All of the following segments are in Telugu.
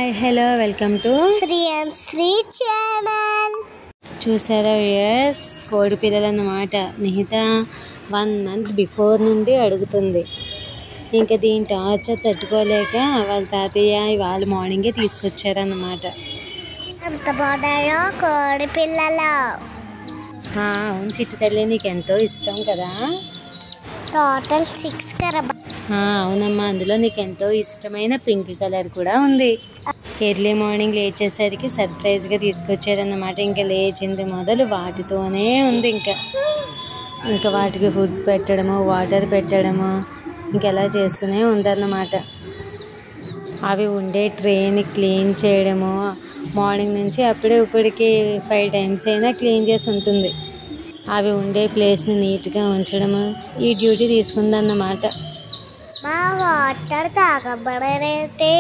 Hi hello welcome to Sri channel. చూసారా వ్యూయర్స్, కోడి పిల్లలు అన్నమాట. నిహిత 1 month బిఫోర్ నుండి అడుగుతుంది. ఇంకా దీని టార్చర్ తట్టుకోలేక వాళ్ళ తాతయ్య ఇవాళ మార్నింగే తీసుకొచ్చారన్నమాట. ఎంత బాగున్నాయో కోడి పిల్లలు. అవును చిట్టు తల్లి, నీకు ఎంతో ఇష్టం కదా. టోటల్ 6 కదా. అవునమ్మా, అందులో నీకు ఎంతో ఇష్టమైన పింక్ కలర్ కూడా ఉంది. ఎర్లీ మార్నింగ్ లేచేసరికి సర్ప్రైజ్గా తీసుకొచ్చారన్నమాట. ఇంకా లేచింది మొదలు వాటితోనే ఉంది. ఇంకా వాటికి ఫుడ్ పెట్టడము, వాటర్ పెట్టడము ఇంకెలా చేస్తూనే ఉందన్నమాట. అవి ఉండే ట్రేని క్లీన్ చేయడము, మార్నింగ్ నుంచి అప్పుడే ఇప్పటికి 5 times అయినా క్లీన్ చేసి ఉంటుంది. అవి ఉండే ప్లేస్ని నీట్గా ఉంచడము ఈ డ్యూటీ తీసుకుందన్నమాట. మా వాటర్ తాగబడైతే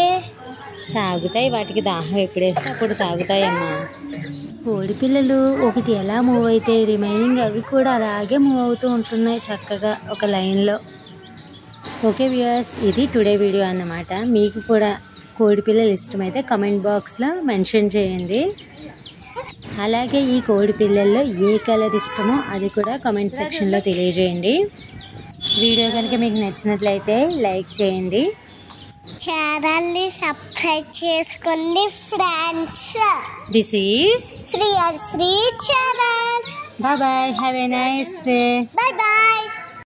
తాగుతాయి, వాటికి దాహం ఎప్పుడేస్తే అప్పుడు తాగుతాయమ్మా. కోడి పిల్లలు ఒకటి ఎలా మూవ్ అయితే రిమైనింగ్ అవి కూడా అలాగే మూవ్ అవుతూ ఉంటున్నాయి చక్కగా ఒక లైన్లో. ఓకే వ్యూయర్స్, ఇది టుడే వీడియో అన్నమాట. మీకు కూడా కోడి పిల్లలు ఇష్టమైతే కమెంట్ బాక్స్లో మెన్షన్ చేయండి. అలాగే ఈ కోడి పిల్లల్లో ఏ కలర్ ఇష్టమో అది కూడా కమెంట్ సెక్షన్లో తెలియజేయండి. వీడియో కనుక మీకు నచ్చినట్లయితే లైక్ చేయండి, ఛానల్ని సబ్స్క్రైబ్ చేసుకోండి friends. This is Sri channel. Bye bye, have a nice day. Bye bye.